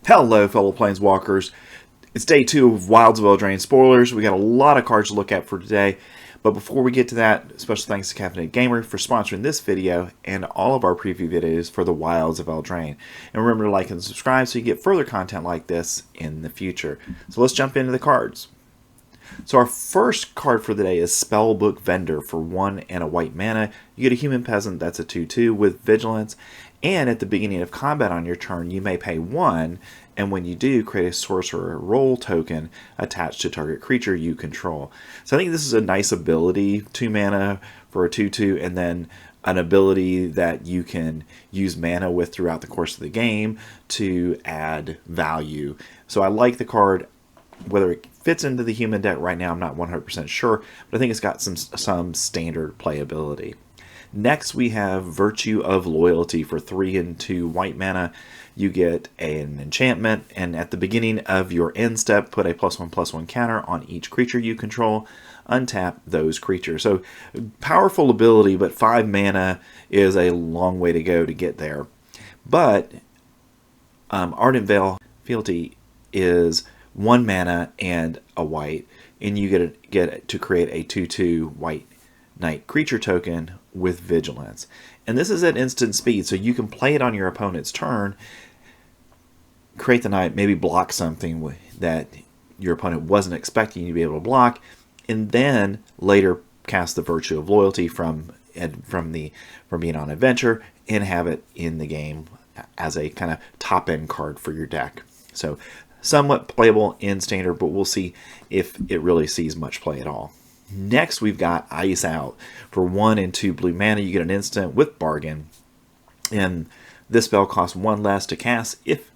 Hello, fellow Planeswalkers. It's day 2 of Wilds of Eldraine Spoilers. We got a lot of cards to look at for today. But before we get to that, special thanks to Caffeinated Gamer for sponsoring this video and all of our preview videos for the Wilds of Eldraine. And remember to like and subscribe so you get further content like this in the future. So let's jump into the cards. So our first card for the day is Spellbook Vendor for 1 and a white mana. You get a Human Peasant that's a 2/2 with Vigilance. And at the beginning of combat on your turn, you may pay 1, and when you do, create a Sorcerer Roll token attached to target creature you control. So I think this is a nice ability, 2 mana for a 2/2, and then an ability that you can use mana with throughout the course of the game to add value. So I like the card. Whether it fits into the human deck right now, I'm not 100% sure, but I think it's got some standard playability. Next, we have Virtue of Loyalty for 3 and 2 white mana. You get an enchantment, and at the beginning of your end step, put a +1/+1 counter on each creature you control. Untap those creatures. So, powerful ability, but 5 mana is a long way to go to get there. But Ardent Veil Fealty is 1 mana and a white, and you get to create a 2/2 white Knight creature token with Vigilance. And this is at instant speed, so you can play it on your opponent's turn, create the Knight, maybe block something that your opponent wasn't expecting you to be able to block, and then later cast the Virtue of Loyalty from being on adventure and have it in the game as a kind of top-end card for your deck. So somewhat playable in standard, but we'll see if it really sees much play at all. Next, we've got Ice Out. For 1 and 2 blue mana, you get an instant with Bargain. And this spell costs 1 less to cast if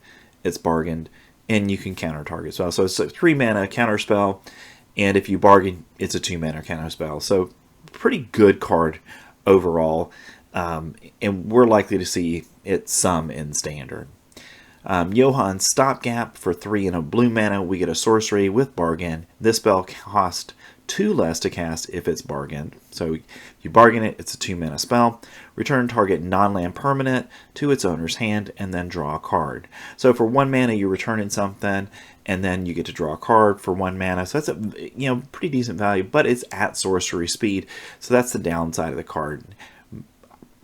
it's bargained, and you can counter target spell. So it's a 3 mana counter spell, and if you bargain, it's a 2 mana counter spell. So pretty good card overall, and we're likely to see it some in standard. Johan's Stopgap for 3 and a blue mana. We get a sorcery with Bargain. This spell costs 2 less to cast if it's bargained. So you bargain it, it's a 2 mana spell. Return target non-land permanent to its owner's hand and then draw a card. So for 1 mana you're returning something and then you get to draw a card for 1 mana. So that's a pretty decent value, but it's at sorcery speed. So that's the downside of the card.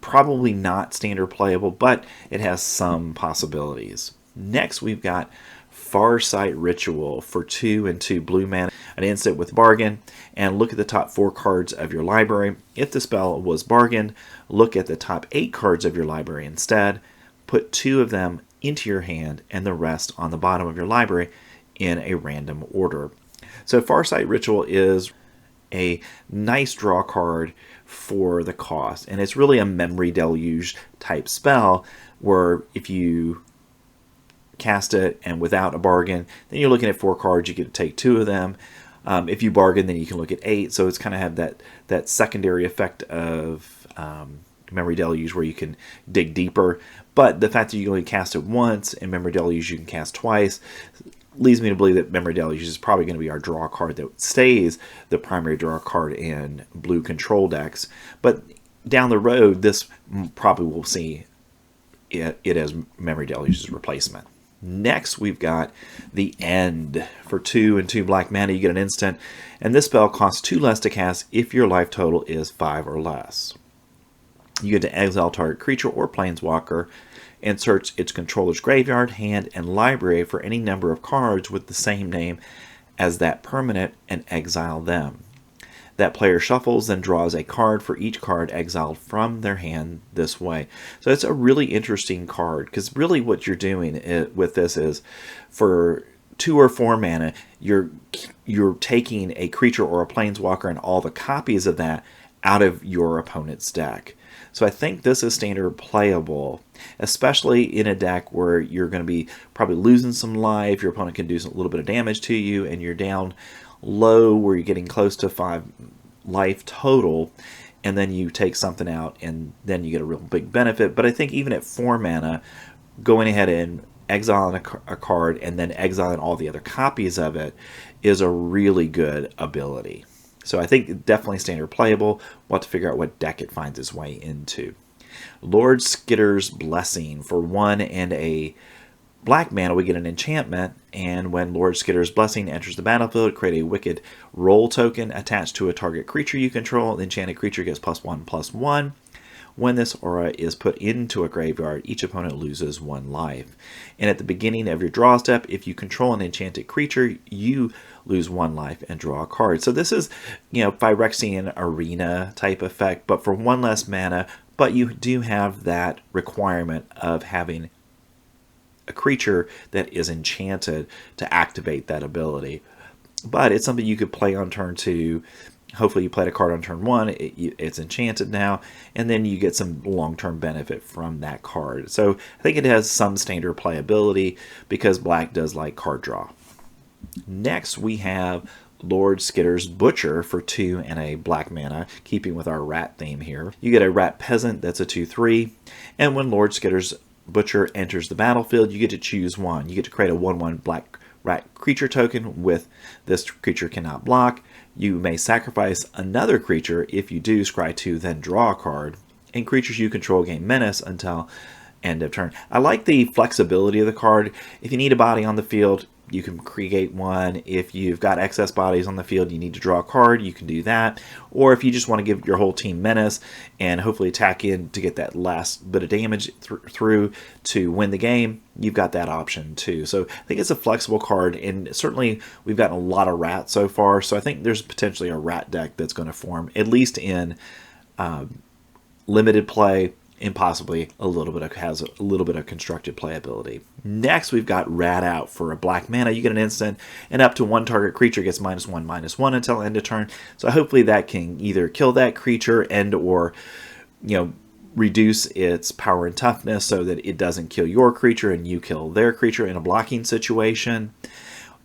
Probably not standard playable, but it has some possibilities. Next we've got Farsight Ritual for 2 and 2 blue mana, an instant with Bargain, and look at the top 4 cards of your library. If the spell was bargained, look at the top 8 cards of your library instead. Put 2 of them into your hand and the rest on the bottom of your library in a random order. So Farsight Ritual is a nice draw card for the cost, and it's really a Memory Deluge type spell where if you cast it and without a bargain, then you're looking at 4 cards, you get to take 2 of them. If you bargain, then you can look at 8, so it's kind of have that secondary effect of Memory Deluge where you can dig deeper, but the fact that you only cast it once and Memory Deluge you can cast twice leads me to believe that Memory Deluge is probably going to be our draw card that stays the primary draw card in blue control decks, but down the road this probably will see it as Memory Deluge's replacement. Next, we've got The End. For 2 and 2 black mana, you get an instant, and this spell costs 2 less to cast if your life total is 5 or less. You get to exile target creature or planeswalker and search its controller's graveyard, hand, and library for any number of cards with the same name as that permanent and exile them. That player shuffles and draws a card for each card exiled from their hand this way. So it's a really interesting card because really what you're doing with this is for 2 or 4 mana, you're taking a creature or a planeswalker and all the copies of that out of your opponent's deck. So I think this is standard playable, especially in a deck where you're going to be probably losing some life, your opponent can do a little bit of damage to you, and you're down low where you're getting close to 5 life total, and then you take something out and then you get a real big benefit. But I think even at 4 mana, going ahead and exiling a card and then exiling all the other copies of it is a really good ability. So I think definitely standard playable. We'll have to figure out what deck it finds its way into. Lord Skitter's Blessing for 1 and a black mana, we get an enchantment, and when Lord Skitter's Blessing enters the battlefield, create a Wicked Roll token attached to a target creature you control. The enchanted creature gets +1/+1. When this aura is put into a graveyard, each opponent loses 1 life. And at the beginning of your draw step, if you control an enchanted creature, you lose 1 life and draw a card. So this is, Phyrexian Arena type effect, but for 1 less mana, but you do have that requirement of having a creature that is enchanted to activate that ability. But it's something you could play on turn 2. Hopefully you played a card on turn 1, it's enchanted now, and then you get some long-term benefit from that card. So I think it has some standard playability because black does like card draw. Next we have Lord Skitter's Butcher for 2 and a black mana, keeping with our rat theme here. You get a rat peasant that's a 2/3, and when Lord Skitter's Butcher enters the battlefield, you get to choose one. You get to create a 1/1 black rat creature token with this creature cannot block. You may sacrifice another creature. If you do, scry 2, then draw a card. And creatures you control gain menace until end of turn. I like the flexibility of the card. If you need a body on the field, you can create one. If you've got excess bodies on the field, you need to draw a card, you can do that. Or if you just want to give your whole team menace and hopefully attack in to get that last bit of damage through to win the game, you've got that option too. So I think it's a flexible card, and certainly we've gotten a lot of rat so far, so I think there's potentially a rat deck that's going to form, at least in limited play, and possibly has a little bit of constructed playability. Next, we've got Rat Out for a black mana. You get an instant, and up to 1 target creature gets -1/-1 until end of turn. So hopefully that can either kill that creature and or reduce its power and toughness so that it doesn't kill your creature and you kill their creature in a blocking situation.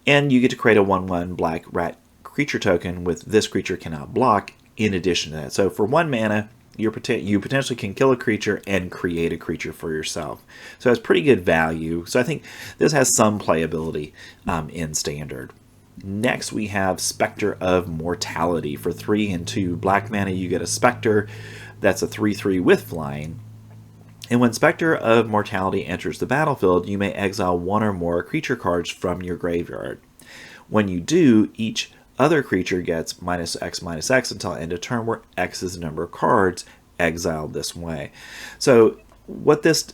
And you get to create a 1/1 black rat creature token with this creature cannot block in addition to that. So for 1 mana, you potentially can kill a creature and create a creature for yourself. So it's pretty good value. So I think this has some playability in Standard. Next we have Spectre of Mortality. For 3 and 2 black mana, you get a Spectre that's a 3/3 with flying. And when Spectre of Mortality enters the battlefield, you may exile 1 or more creature cards from your graveyard. When you do, each other creature gets -X/-X until end of turn, where X is the number of cards exiled this way. So what this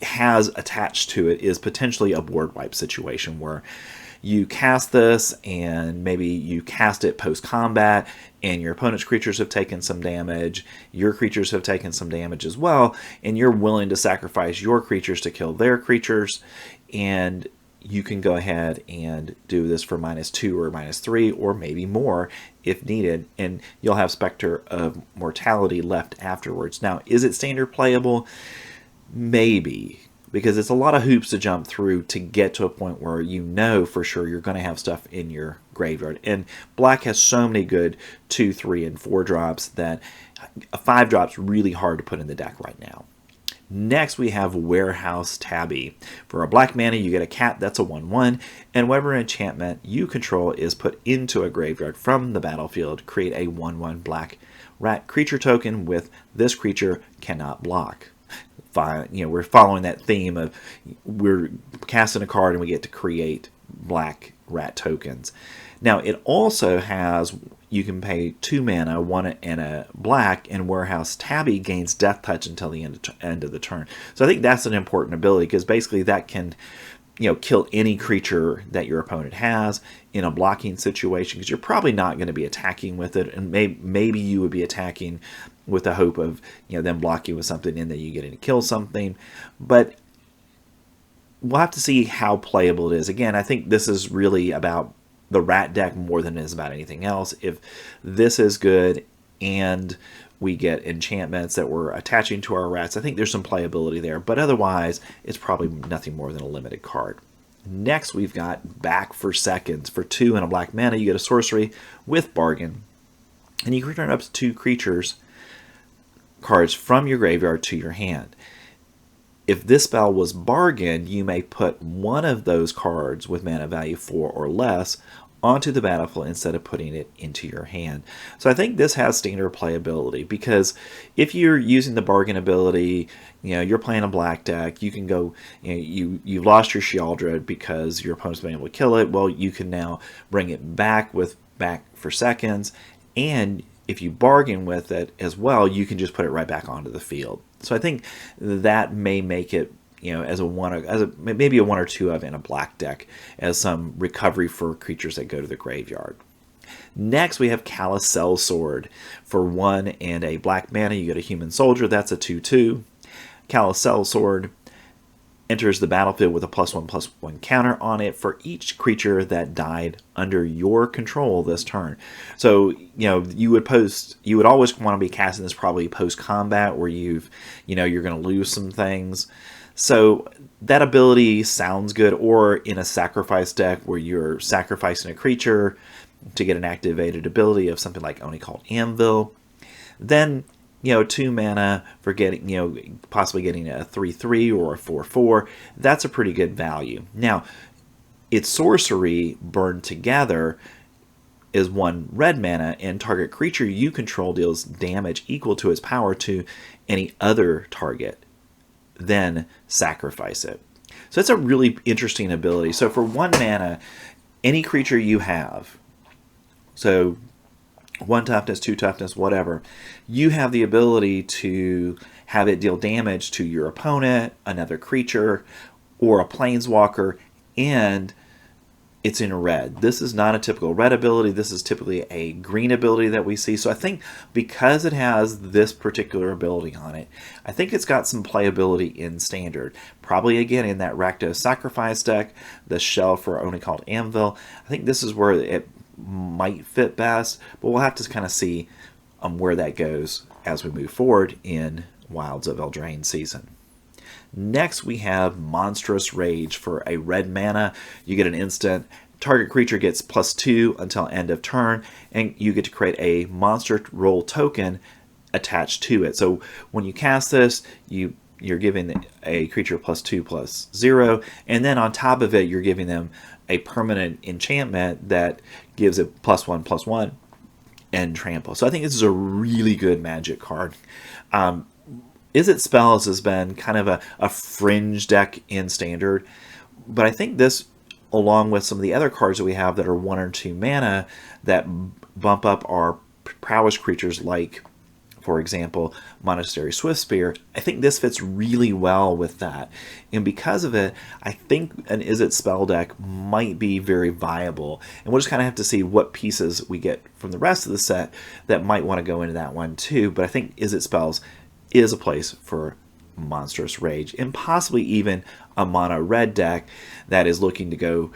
has attached to it is potentially a board wipe situation where you cast this and maybe you cast it post-combat and your opponent's creatures have taken some damage, your creatures have taken some damage as well, and you're willing to sacrifice your creatures to kill their creatures, and you can go ahead and do this for -2 or -3 or maybe more if needed, and you'll have Spectre of Mortality left afterwards. Now, is it standard playable? Maybe, because it's a lot of hoops to jump through to get to a point where you know for sure you're going to have stuff in your graveyard. And black has so many good 2, 3, and 4 drops that a 5 drop's really hard to put in the deck right now. Next, we have Warehouse Tabby. For a black mana, you get a cat that's a 1/1, and whatever enchantment you control is put into a graveyard from the battlefield, create a 1/1 black rat creature token with this creature cannot block. We're following that theme of we're casting a card and we get to create black rat tokens. Now, it also has, you can pay 2 mana, 1 and a black, and Warehouse Tabby gains Death Touch until the end of the turn. So I think that's an important ability, because basically that can kill any creature that your opponent has in a blocking situation, because you're probably not going to be attacking with it, and maybe you would be attacking with the hope of them blocking with something and then you get to kill something. But we'll have to see how playable it is. Again, I think this is really about the rat deck more than it is about anything else. If this is good and we get enchantments that we're attaching to our rats, I think there's some playability there, but otherwise it's probably nothing more than a limited card. Next, we've got Back for Seconds. For 2 and a black mana, you get a sorcery with Bargain, and you can return up to 2 creatures cards from your graveyard to your hand. If this spell was Bargain, you may put one of those cards with mana value 4 or less onto the battlefield instead of putting it into your hand. So I think this has standard playability, because if you're using the bargain ability, you're playing a black deck, you can go, you've lost your Sheoldred because your opponent's been able to kill it. Well, you can now bring it back for seconds, and if you bargain with it as well, you can just put it right back onto the field. So I think that may make it, as maybe a 1 or 2 of in a black deck, as some recovery for creatures that go to the graveyard. Next, we have Callous Sellsword. For 1 and a black mana, you get a human soldier. That's a 2/2. Callous Sellsword enters the battlefield with a +1/+1 counter on it for each creature that died under your control this turn. So, you would always want to be casting this probably post-combat, where you're going to lose some things. So that ability sounds good, or in a sacrifice deck where you're sacrificing a creature to get an activated ability of something like Oni called Anvil. Then, 2 mana for getting, possibly getting a 3/3 or a 4/4. That's a pretty good value. Now, its sorcery burned together is 1 red mana, and target creature you control deals damage equal to its power to any other target. Then sacrifice it. So it's a really interesting ability. So for 1 mana, any creature you have, so 1 toughness, 2 toughness, whatever, you have the ability to have it deal damage to your opponent, another creature, or a planeswalker, and it's in red. This is not a typical red ability. This is typically a green ability that we see. So I think because it has this particular ability on it, I think it's got some playability in standard. Probably again in that Rakdos Sacrifice deck, the shell for Oni called Anvil. I think this is where it might fit best, but we'll have to kind of see where that goes as we move forward in Wilds of Eldraine season. Next, we have Monstrous Rage. For a red mana, you get an instant. Target creature gets +2 until end of turn, and you get to create a monster roll token attached to it. So when you cast this, you're giving a creature +2/+0, and then on top of it, you're giving them a permanent enchantment that gives it +1/+1 and trample. So I think this is a really good Magic card. Izzet Spells has been kind of a fringe deck in standard, but I think this, along with some of the other cards that we have that are 1 or 2 mana that bump up our prowess creatures, like, for example, Monastery Swiftspear, I think this fits really well with that. And because of it, I think an Izzet spell deck might be very viable. And we'll just kind of have to see what pieces we get from the rest of the set that might want to go into that one too. But I think Izzet Spells is a place for Monstrous Rage, and possibly even a mono red deck that is looking to go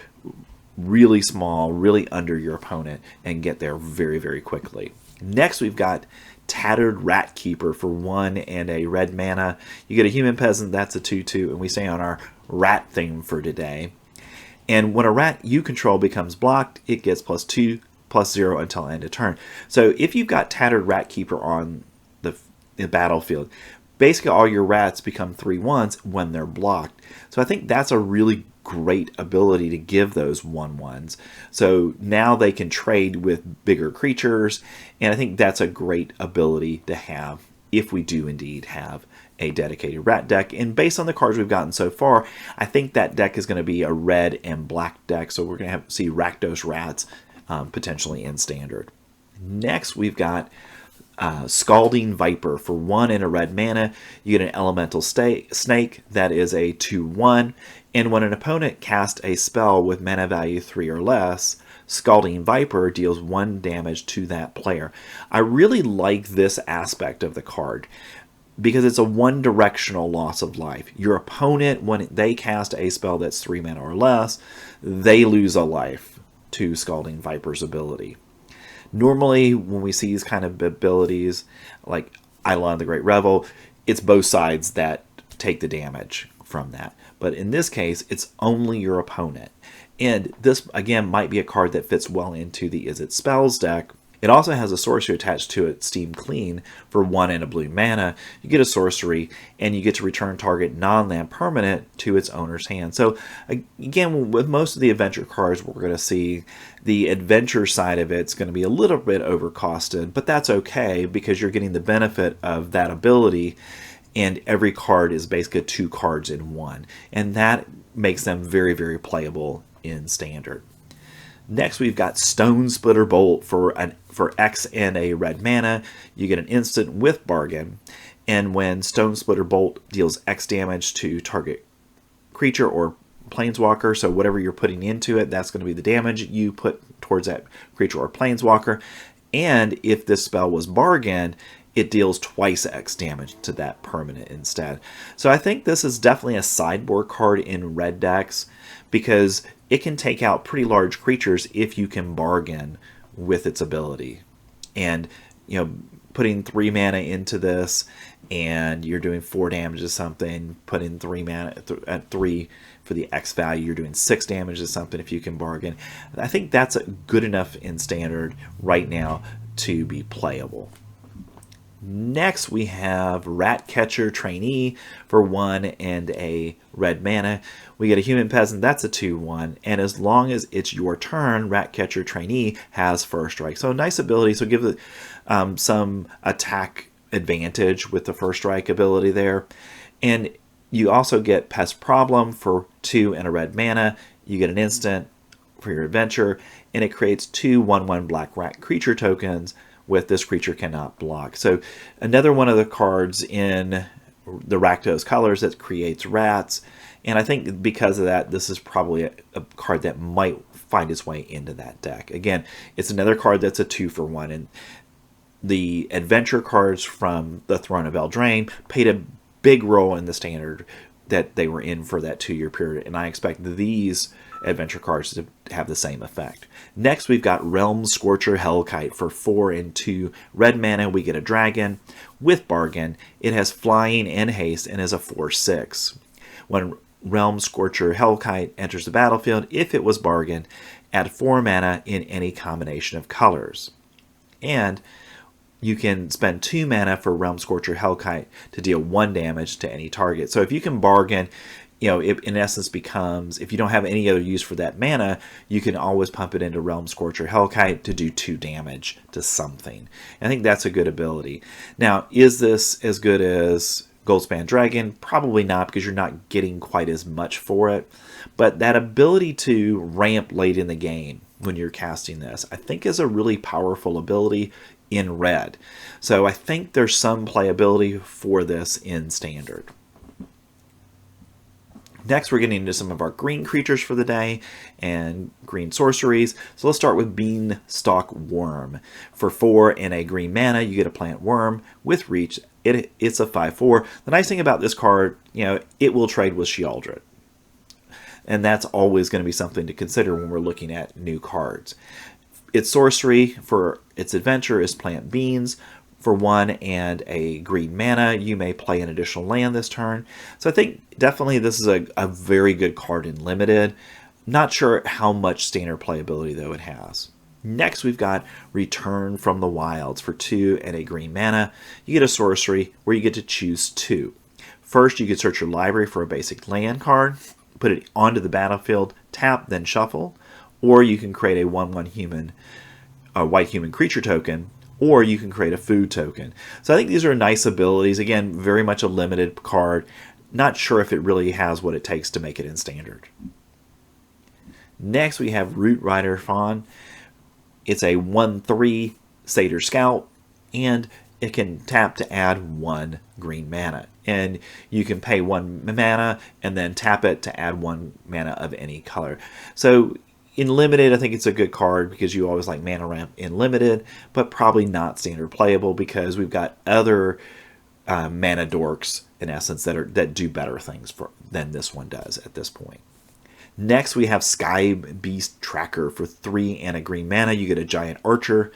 really small, really under your opponent, and get there very, very quickly. Next, we've got Tattered Rat Keeper. For 1 and a red mana, you get a human peasant. That's a 2/2, and we stay on our rat theme for today. And when a rat you control becomes blocked, it gets +2/+0 until end of turn. So if you've got Tattered Rat Keeper on the battlefield, basically all your rats become 3/1s when they're blocked. So I think that's a really great ability to give those 1/1s. So now they can trade with bigger creatures, and I think that's a great ability to have if we do indeed have a dedicated rat deck. And based on the cards we've gotten so far, I think that deck is going to be a red and black deck, so we're going to see Rakdos Rats potentially in standard. Next, we've got Scalding Viper. For 1 and a red mana, you get an elemental snake that is a 2/1, and when an opponent casts a spell with mana value 3 or less, Scalding Viper deals 1 damage to that player. I really like this aspect of the card because it's a one-directional loss of life. Your opponent, when they cast a spell that's 3 mana or less, they lose a life to Scalding Viper's ability. Normally, when we see these kind of abilities, like Eidolon the Great Revel, it's both sides that take the damage from that. But in this case, it's only your opponent. And this, again, might be a card that fits well into the Izzet Spells deck. It also has a sorcery attached to it, Steam Clean, for 1 and a blue mana. You get a sorcery, and you get to return target non-land permanent to its owner's hand. So again, with most of the adventure cards we're going to see, the adventure side of it's going to be a little bit overcosted, but that's okay because you're getting the benefit of that ability, and every card is basically 2 cards in one, and that makes them very, very playable in Standard. Next, we've got Stone Splitter Bolt for X and a red mana. You get an instant with Bargain, and when Stone Splitter Bolt deals X damage to target creature or planeswalker, so whatever you're putting into it, that's going to be the damage you put towards that creature or planeswalker. And if this spell was Bargain, it deals twice X damage to that permanent instead. So I think this is definitely a sideboard card in red decks because it can take out pretty large creatures if you can bargain with its ability. And, you know, putting 3 mana into this and you're doing 4 damage to something, put in 3 mana at 3 for the X value, you're doing 6 damage to something if you can bargain. I think that's good enough in Standard right now to be playable. Next, we have Ratcatcher Trainee for 1 and a red mana. We get a Human Peasant, that's a 2/1, and as long as it's your turn, Ratcatcher Trainee has first strike. So a nice ability, so give it some attack advantage with the first strike ability there. And you also get Pest Problem for 2 and a red mana. You get an instant for your adventure, and it creates 2 1/1 black rat creature tokens with this creature cannot block. So another one of the cards in the Rakdos colors that creates rats, and I think because of that, this is probably a card that might find its way into that deck. Again, it's another card that's a 2-for-1, and the adventure cards from the Throne of Eldraine played a big role in the Standard that they were in for that 2-year period, and I expect these adventure cards to have the same effect. Next, we've got Realm Scorcher Hellkite for 4 and 2 red mana. We get a dragon with Bargain. It has flying and haste and is a 4/6. When Realm Scorcher Hellkite enters the battlefield, if it was Bargain, add 4 mana in any combination of colors. And you can spend 2 mana for Realm Scorcher Hellkite to deal 1 damage to any target. So if you can bargain, you know, it in essence becomes, if you don't have any other use for that mana, you can always pump it into Realm Scorcher Hellkite to do 2 damage to something. I think that's a good ability. Now, is this as good as Goldspan Dragon? Probably not, because you're not getting quite as much for it. But that ability to ramp late in the game when you're casting this, I think is a really powerful ability in red. So I think there's some playability for this in Standard. Next, we're getting into some of our green creatures for the day and green sorceries. So let's start with Beanstalk Worm. For 4 and a green mana, you get a plant worm with reach. It's a 5/4. The nice thing about this card, you know, it will trade with Sheoldred. And that's always going to be something to consider when we're looking at new cards. Its sorcery for its adventure is Plant Beans. For 1 and a green mana, you may play an additional land this turn. So I think definitely this is a very good card in Limited. Not sure how much Standard playability, though, it has. Next, we've got Return from the Wilds. For 2 and a green mana, you get a sorcery where you get to choose 2. First, you can search your library for a basic land card, put it onto the battlefield, tap, then shuffle. Or you can create a 1/1 white human creature token, or you can create a food token. So I think these are nice abilities. Again, very much a limited card. Not sure if it really has what it takes to make it in Standard. Next, we have Root Rider Fawn. It's a 1/3 Satyr Scout, and it can tap to add 1 green mana. And you can pay 1 mana and then tap it to add 1 mana of any color. So in Limited, I think it's a good card because you always like mana ramp in Limited, but probably not Standard playable because we've got other mana dorks, in essence, that do better things than this one does at this point. Next, we have Sky Beast Tracker. For 3 and a green mana, you get a giant archer.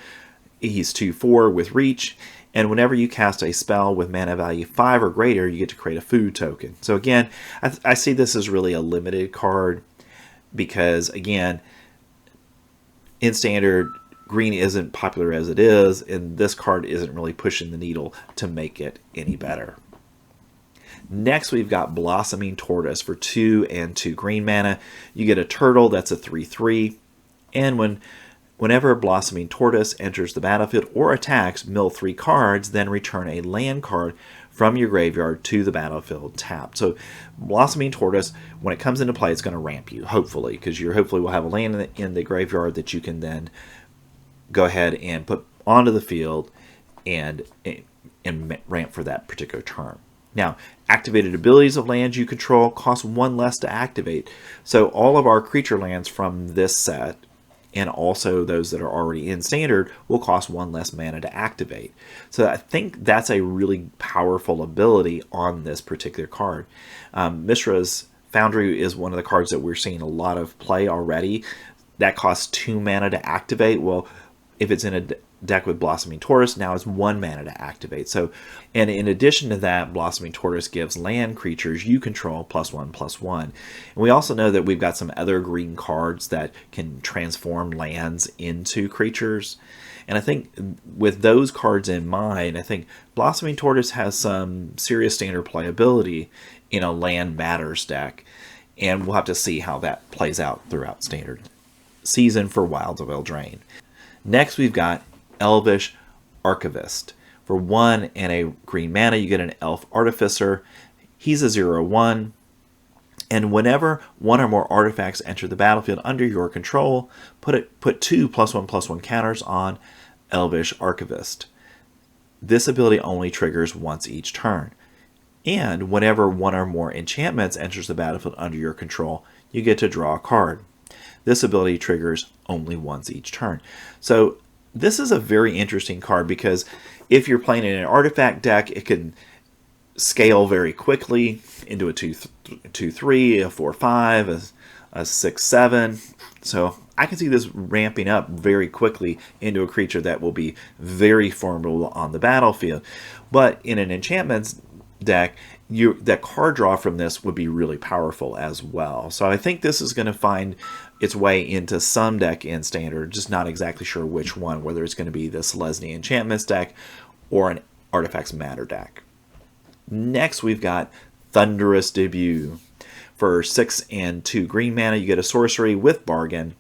He's 2/4 with reach, and whenever you cast a spell with mana value 5 or greater, you get to create a food token. So again, I see this as really a limited card because, again, in Standard, green isn't popular as it is, and this card isn't really pushing the needle to make it any better. Next, we've got Blossoming Tortoise for 2 and 2 green mana. You get a turtle that's a 3/3, and whenever Blossoming Tortoise enters the battlefield or attacks, mill 3 cards, then return a land card from your graveyard to the battlefield tapped. So Blossoming Tortoise, when it comes into play, it's going to ramp you, hopefully, because you hopefully will have a land in the graveyard that you can then go ahead and put onto the field and ramp for that particular turn. Now, activated abilities of lands you control cost 1 less to activate. So all of our creature lands from this set, and also those that are already in Standard, will cost 1 less mana to activate. So I think that's a really powerful ability on this particular card. Mishra's Foundry is one of the cards that we're seeing a lot of play already. That costs 2 mana to activate. Well, if it's in a deck with Blossoming Tortoise, now it's 1 mana to activate. So, and in addition to that, Blossoming Tortoise gives land creatures you control +1/+1. And we also know that we've got some other green cards that can transform lands into creatures. And I think with those cards in mind, I think Blossoming Tortoise has some serious Standard playability in a land matters deck. And we'll have to see how that plays out throughout Standard season for Wilds of Eldraine. Next, we've got Elvish Archivist. For 1 and a green mana, you get an Elf Artificer. He's a 0/1. And whenever 1 or more artifacts enter the battlefield under your control, put 2 +1/+1 counters on Elvish Archivist. This ability only triggers once each turn. And whenever 1 or more enchantments enters the battlefield under your control, you get to draw a card. This ability triggers only once each turn. So this is a very interesting card because if you're playing in an artifact deck, it can scale very quickly into a 2/3, a 4/5, a 6/7. So I can see this ramping up very quickly into a creature that will be very formidable on the battlefield. But in an enchantments deck, that card draw from this would be really powerful as well. So I think this is going to find its way into some deck in Standard, just not exactly sure which one, whether it's going to be the Selesnya Enchantments deck or an Artifacts Matter deck. Next, we've got Thunderous Debut. For 6 and 2 green mana, you get a sorcery with Bargain,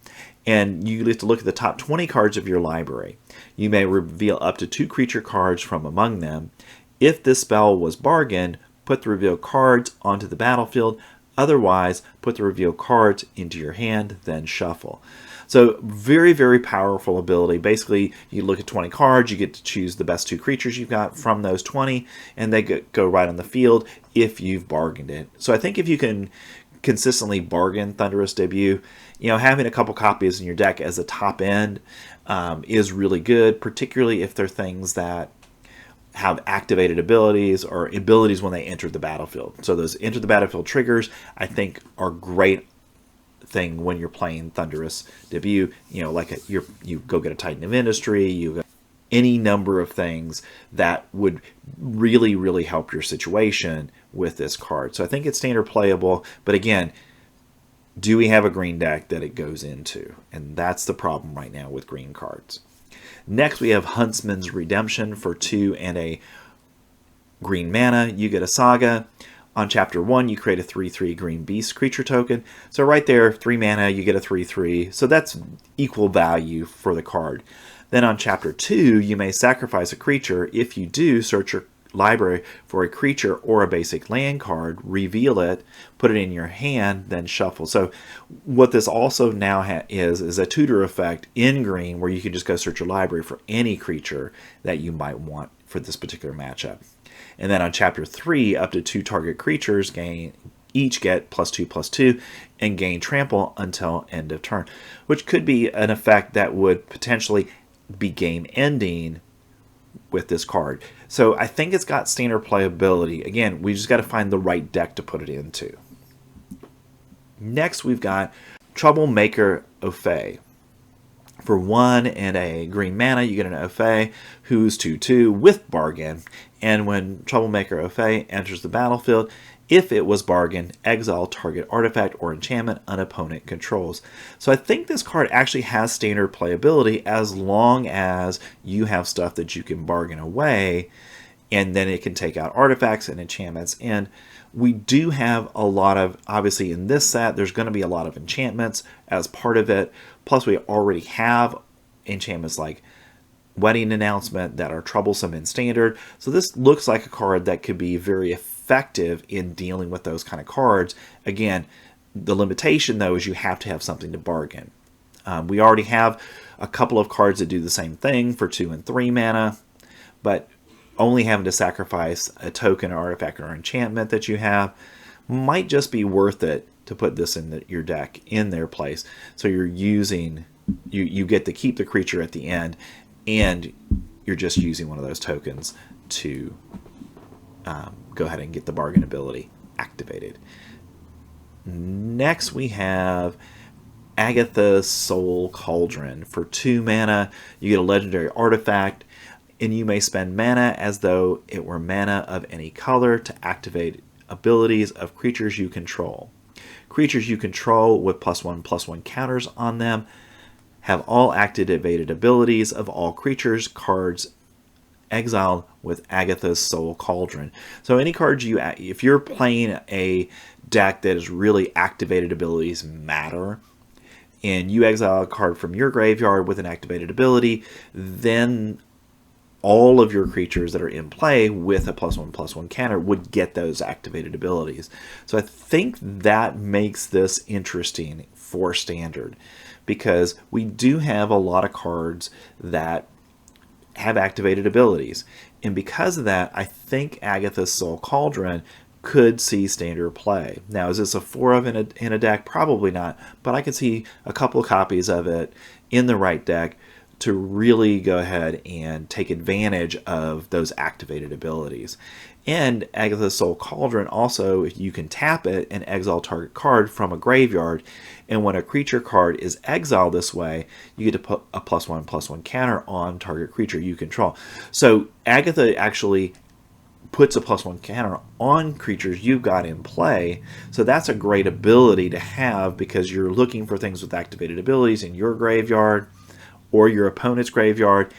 and you get to look at the top 20 cards of your library. You may reveal up to 2 creature cards from among them. If this spell was Bargain, put the revealed cards onto the battlefield. Otherwise, put the revealed cards into your hand, then shuffle. So very, very powerful ability. Basically, you look at 20 cards, you get to choose the best 2 creatures you've got from those 20, and they go right on the field if you've bargained it. So I think if you can consistently bargain Thunderous Debut, having a couple copies in your deck as a top end is really good, particularly if they're things that have activated abilities or abilities when they enter the battlefield. So those enter the battlefield triggers, I think, are great thing when you're playing Thunderous Debut. You go get a Titan of Industry, you go any number of things that would really, really help your situation with this card. So I think it's Standard playable, but again, do we have a green deck that it goes into? And that's the problem right now with green cards. Next, we have Huntsman's Redemption. For 2 and a green mana, you get a Saga. On Chapter 1, you create a 3/3 green beast creature token. So right there, 3 mana, you get a 3/3. So that's equal value for the card. Then on Chapter 2, you may sacrifice a creature. If you do, search your library for a creature or a basic land card, reveal it, put it in your hand, then shuffle. So what this also now is a tutor effect in green where you can just go search your library for any creature that you might want for this particular matchup. And then on Chapter 3, up to 2 target creatures each get +2/+2 and gain trample until end of turn, which could be an effect that would potentially be game ending with this card. So I think it's got Standard playability. Again, we just got to find the right deck to put it into. Next, we've got Troublemaker Ophe. For 1 and a green mana, you get an Ophe who's 2/2 with Bargain. And when Troublemaker Ophe enters the battlefield, If it was bargained, exile target artifact or enchantment an opponent controls. So I think this card actually has standard playability as long as you have stuff that you can bargain away, and then it can take out artifacts and enchantments. And we do have a lot of, obviously in this set, there's going to be a lot of enchantments as part of it. Plus we already have enchantments like Wedding Announcement that are troublesome in standard. So this looks like a card that could be very effective in dealing with those kind of cards. Again, the limitation though is you have to have something to bargain. We already have a couple of cards that do the same thing for 2 and 3 mana, but only having to sacrifice a token or artifact or enchantment that you have might just be worth it to put this in your deck in their place. So you're using, you get to keep the creature at the end, and you're just using one of those tokens to go ahead and get the bargain ability activated. Next we have Agatha's Soul Cauldron. For 2 mana, you get a legendary artifact, and you may spend mana as though it were mana of any color to activate abilities of creatures you control. Creatures you control with +1/+1 counters on them have all activated abilities of all creatures cards exiled with Agatha's Soul Cauldron. So any cards if you're playing a deck that is really activated abilities matter, and you exile a card from your graveyard with an activated ability, then all of your creatures that are in play with a +1/+1 counter would get those activated abilities. So I think that makes this interesting for standard, because we do have a lot of cards that have activated abilities. And because of that, I think Agatha's Soul Cauldron could see standard play. Now, is this a 4 of in a deck? Probably not, but I could see a couple of copies of it in the right deck to really go ahead and take advantage of those activated abilities. And Agatha's Soul Cauldron also, you can tap it and exile target card from a graveyard, and when a creature card is exiled this way, you get to put a +1/+1 counter on target creature you control. So Agatha actually puts a +1 counter on creatures you've got in play, so that's a great ability to have, because you're looking for things with activated abilities in your graveyard or your opponent's graveyard.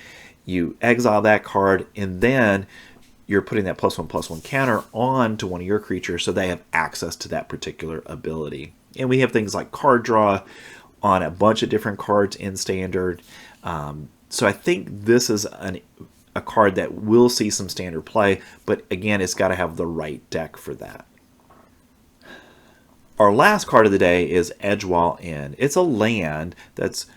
You exile that card, and then you're putting that +1/+1 counter on to one of your creatures so they have access to that particular ability. And we have things like card draw on a bunch of different cards in standard. So I think this is a card that will see some standard play, but again, it's got to have the right deck for that. Our last card of the day is Edgewall Inn. It's a land that's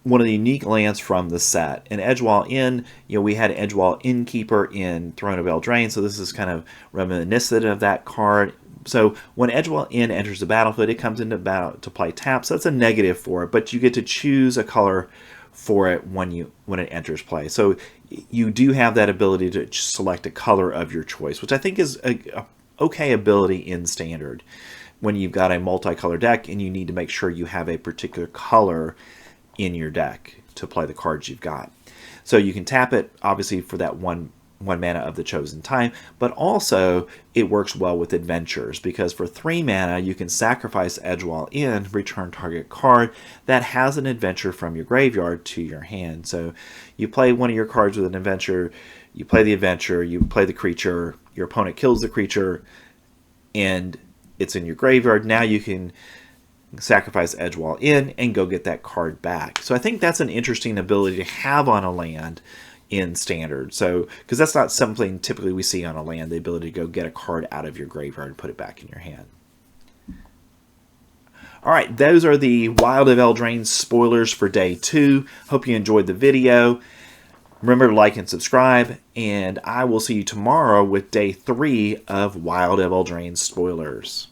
one of the unique lands from the set. In Edgewall Inn, we had Edgewall Innkeeper in Throne of Eldraine, so this is kind of reminiscent of that card. So when Edgewall Inn enters the battlefield, it comes into battle to play tap, so that's a negative for it, but you get to choose a color for it when it enters play. So you do have that ability to select a color of your choice, which I think is a okay ability in standard when you've got a multicolor deck and you need to make sure you have a particular color in your deck to play the cards you've got. So you can tap it obviously for that one mana of the chosen time, but also it works well with adventures, because for 3 mana you can sacrifice Edgewall Inn, return target card that has an adventure from your graveyard to your hand. So you play one of your cards with an adventure, you play the adventure, you play the creature, your opponent kills the creature, and it's in your graveyard. Now you can sacrifice Edgewall Inn and go get that card back. So I think that's an interesting ability to have on a land in standard. So, because that's not something typically we see on a land, the ability to go get a card out of your graveyard and put it back in your hand. All right, those are the Wild of Eldraine spoilers for day 2. Hope you enjoyed the video. Remember to like and subscribe, and I will see you tomorrow with day 3 of Wild of Eldraine spoilers.